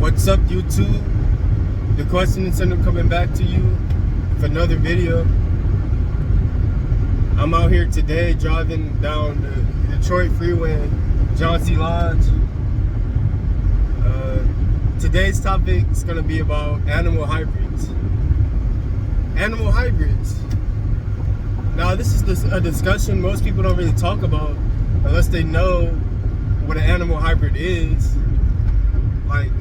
What's up, YouTube? The Question Center coming back to you for another video. I'm out here today driving down the Detroit Freeway in John C. Lodge. Today's topic is going to be about animal hybrids. Animal hybrids. Now, this is a discussion most people don't really talk about unless they know what an animal hybrid is. Like,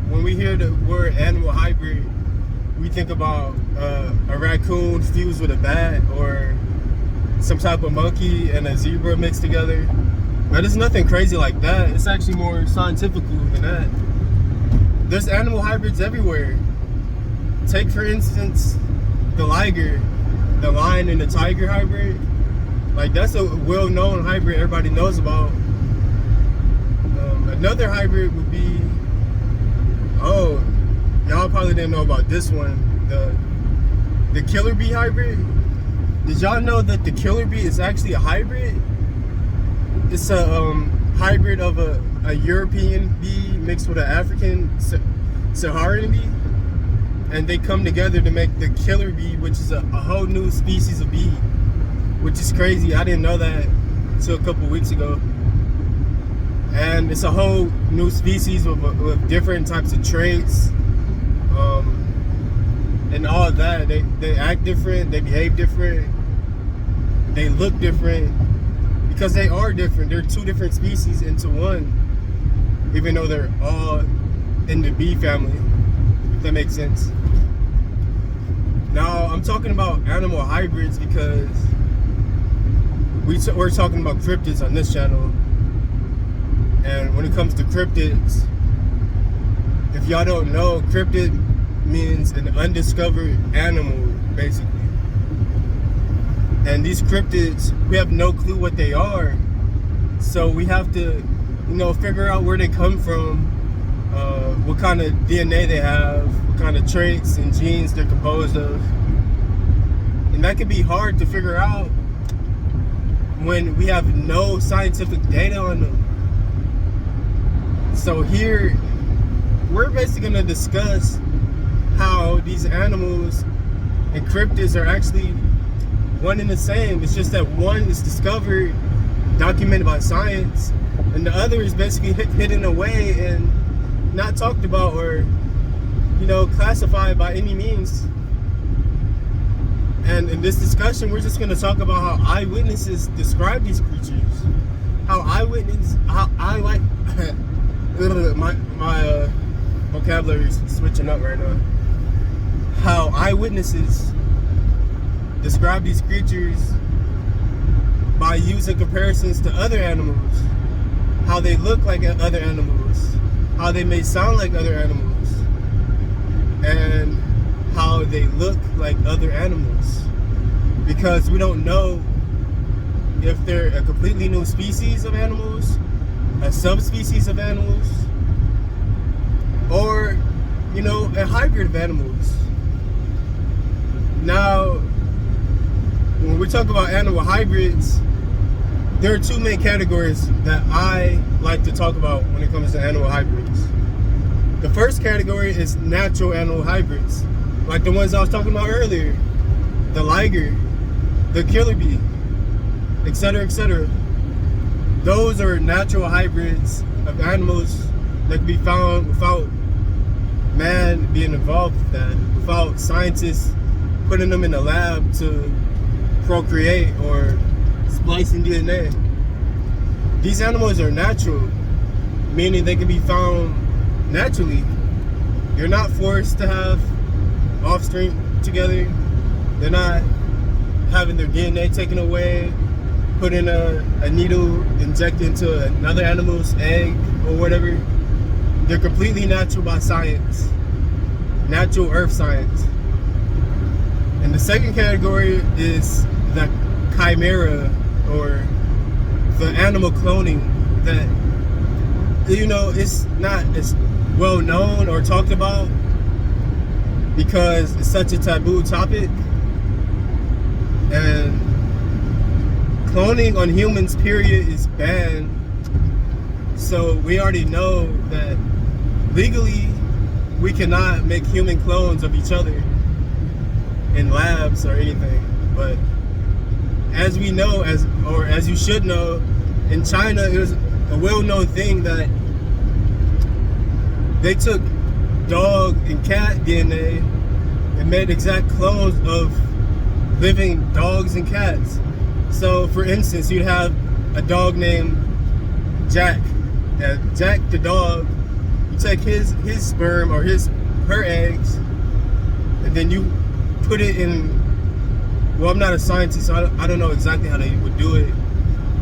when we hear the word animal hybrid, we think about a raccoon fused with a bat, or some type of monkey and a zebra mixed together. But it's nothing crazy like that. It's actually more scientific than that. There's animal hybrids everywhere. Take, for instance, the liger, the lion and the tiger hybrid. Like, that's a well-known hybrid everybody knows about. Another hybrid would be, oh, y'all probably didn't know about this one, the killer bee hybrid. Did y'all know that the killer bee is actually a hybrid? It's a hybrid of a European bee mixed with an African Saharan bee, and they come together to make the killer bee, which is a whole new species of bee, which is crazy. I didn't know that until a couple weeks ago. And it's a whole new species with different types of traits, and all of that. They act different, they behave different, they look different, because they are different. They're two different species into one, even though they're all in the bee family, if that makes sense. Now, I'm talking about animal hybrids because we're talking about cryptids on this channel. And when it comes to cryptids, if y'all don't know, cryptid means an undiscovered animal, basically. And these cryptids, we have no clue what they are. So we have to, figure out where they come from, what kind of DNA they have, what kind of traits and genes they're composed of. And that can be hard to figure out when we have no scientific data on them. So here, we're basically going to discuss how these animals and cryptids are actually one and the same. It's just that one is discovered, documented by science, and the other is basically hidden away and not talked about or, classified by any means. And in this discussion, we're just going to talk about how eyewitnesses describe these creatures. How I my vocabulary is switching up right now. How eyewitnesses describe these creatures by using comparisons to other animals, how they look like other animals, how they may sound like other animals, and how they look like other animals. Because we don't know if they're a completely new species of animals, a subspecies of animals, or, a hybrid of animals. Now, when we talk about animal hybrids, there are two main categories that I like to talk about when it comes to animal hybrids. The first category is natural animal hybrids, like the ones I was talking about earlier, the liger, the killer bee, etc., etc. Those are natural hybrids of animals that can be found without man being involved with that, without scientists putting them in the lab to procreate or splicing DNA. These animals are natural, meaning they can be found naturally. You're not forced to have offspring together. They're not having their DNA taken away, put in a needle, injected into another animal's egg or whatever. They're completely natural by science, natural earth science. And the second category is the Chimera, or the animal cloning, that, it's not as well known or talked about because it's such a taboo topic. And cloning on humans, period, is banned. So we already know that legally we cannot make human clones of each other in labs or anything. But as we know, as you should know, in China, it was a well-known thing that they took dog and cat DNA and made exact clones of living dogs and cats. So, for instance, you'd have a dog named Jack. Jack the dog, you take his sperm or her eggs, and then you put it in. Well, I'm not a scientist, so I don't know exactly how they would do it,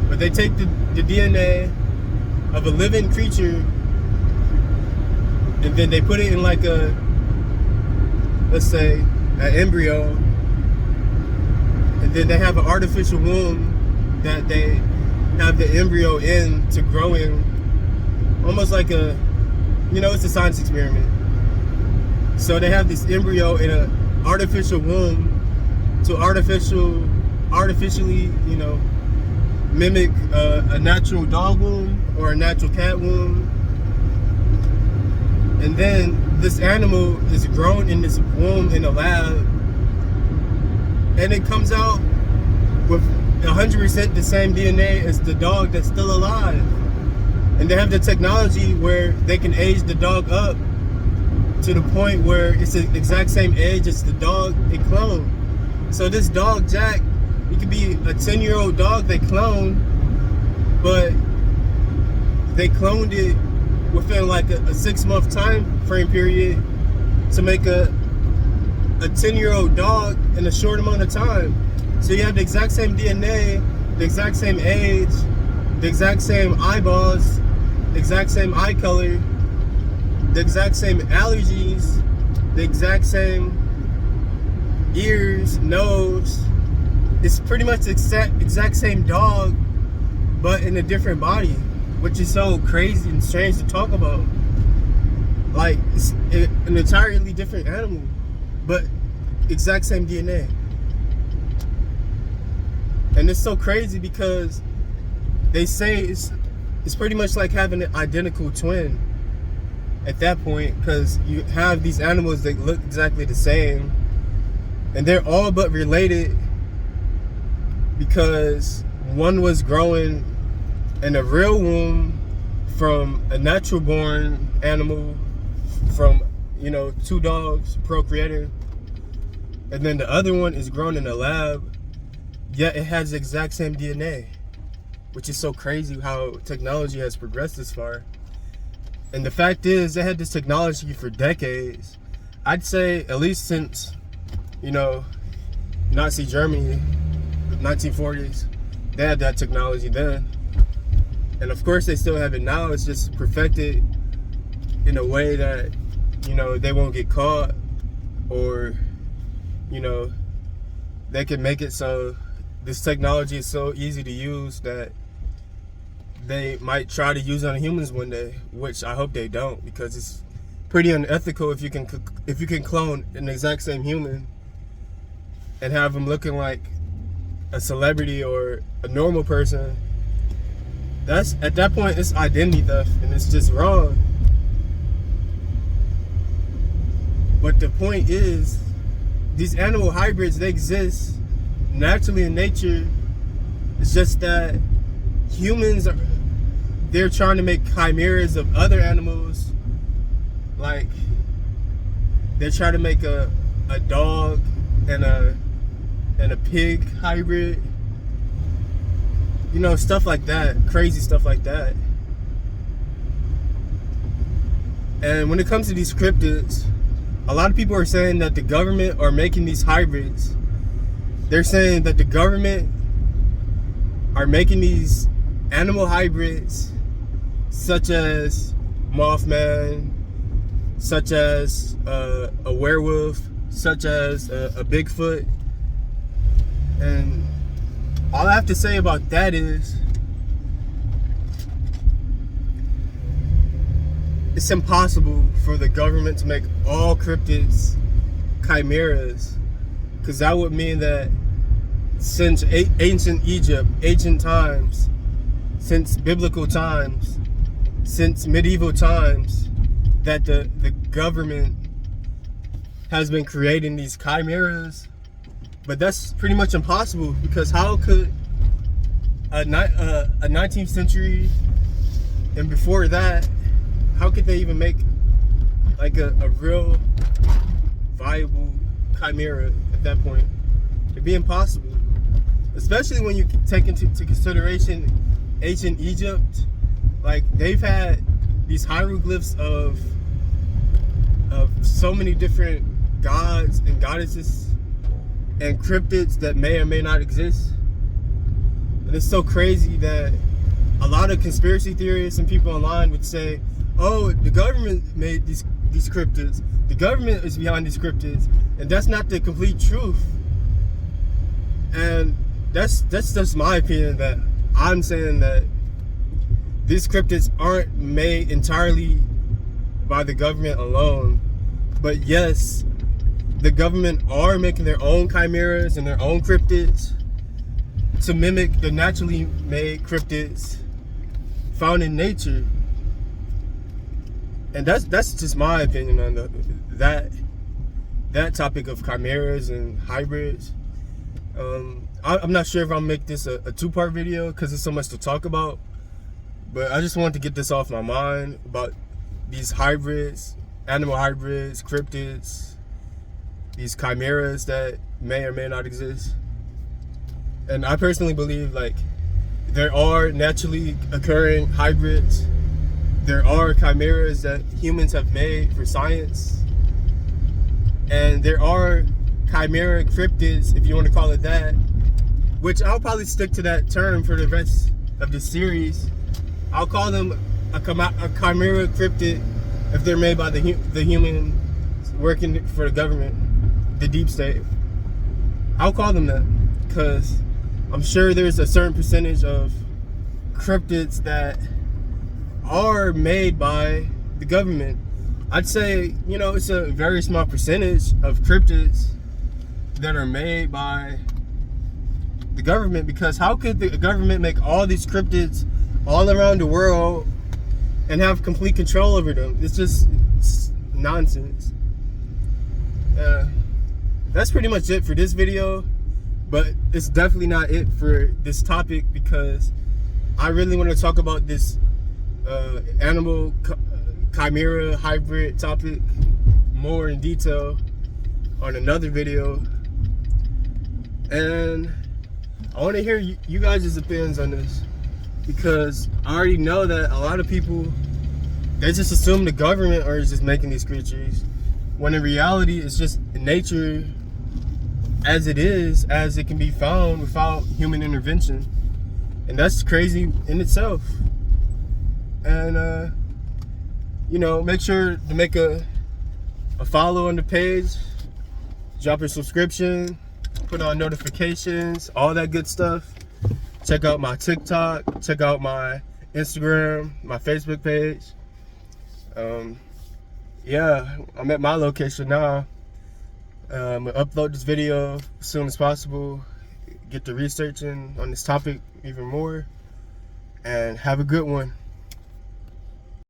but they take the DNA of a living creature, and then they put it in like let's say, an embryo, and then they have an artificial womb that they have the embryo in to grow in, almost like it's a science experiment. So they have this embryo in an artificial womb to artificially, mimic a natural dog womb or a natural cat womb. And then this animal is grown in this womb in a lab, and it comes out with 100% the same DNA as the dog that's still alive. And they have the technology where they can age the dog up to the point where it's the exact same age as the dog they cloned. So this dog, Jack, it could be a 10-year-old dog they cloned, but they cloned it within like a 6-month time frame period to make a 10-year-old dog in a short amount of time. So you have the exact same DNA, the exact same age, the exact same eyeballs, the exact same eye color, the exact same allergies, the exact same ears, nose. It's pretty much the exact same dog, but in a different body, which is so crazy and strange to talk about. Like, it's an entirely different animal, but exact same DNA. And it's so crazy because they say it's pretty much like having an identical twin at that point, because you have these animals that look exactly the same, and they're all but related because one was growing in a real womb from a natural born animal, from two dogs procreating, and then the other one is grown in a lab, yet it has the exact same DNA, which is so crazy how technology has progressed this far. And the fact is, they had this technology for decades. I'd say at least since Nazi Germany, the 1940s, they had that technology then. And of course they still have it now. It's just perfected in a way that they won't get caught, or they can make it so this technology is so easy to use that they might try to use it on humans one day, which I hope they don't, because it's pretty unethical if you can clone an exact same human and have them looking like a celebrity or a normal person. That's, at that point, it's identity theft, and it's just wrong. But the point is, these animal hybrids, they exist naturally in nature. It's just that humans they're trying to make chimeras of other animals. Like, they're trying to make a dog and a pig hybrid. Stuff like that, crazy stuff like that. And when it comes to these cryptids, a lot of people are saying that the government are making these hybrids. They're saying that the government are making these animal hybrids, such as Mothman, such as a werewolf, such as a Bigfoot. And all I have to say about that is, it's impossible for the government to make all cryptids chimeras, because that would mean that since ancient Egypt, ancient times, since biblical times, since medieval times, that the government has been creating these chimeras, but that's pretty much impossible, because how could a 19th century and before that, how could they even make like a real viable chimera at that point? It'd be impossible, especially when you take into consideration ancient Egypt. Like, they've had these hieroglyphs of so many different gods and goddesses and cryptids that may or may not exist. And it's so crazy that a lot of conspiracy theorists and people online would say, oh, the government made these cryptids, the government is behind these cryptids, and that's not the complete truth. And that's just my opinion, that I'm saying that these cryptids aren't made entirely by the government alone. But yes, the government are making their own chimeras and their own cryptids to mimic the naturally made cryptids found in nature. And that's just my opinion on that topic of chimeras and hybrids. I'm not sure if I'll make this a two-part video because there's so much to talk about, but I just wanted to get this off my mind about these hybrids, animal hybrids, cryptids, these chimeras that may or may not exist. And I personally believe, like, there are naturally occurring hybrids. There are chimeras that humans have made for science. And there are chimera cryptids, if you want to call it that, which I'll probably stick to that term for the rest of the series. I'll call them a chimera cryptid if they're made by the human working for the government, the deep state. I'll call them that because I'm sure there's a certain percentage of cryptids that are made by the government. I'd say, you know, it's a very small percentage of cryptids that are made by the government, because how could the government make all these cryptids all around the world and have complete control over them? It's nonsense. That's pretty much it for this video, but it's definitely not it for this topic, because I really want to talk about this animal chimera hybrid topic more in detail on another video. And I want to hear you guys' opinions on this, because I already know that a lot of people, they just assume the government are just making these creatures, when in reality it's just nature as it is, as it can be found without human intervention. And that's crazy in itself. And you know, make sure to make a follow on the page, drop a subscription, put on notifications, all that good stuff. Check out my TikTok, check out my Instagram, my Facebook page. Yeah, I'm at my location now. I'm gonna upload this video as soon as possible, get to researching on this topic even more, and have a good one.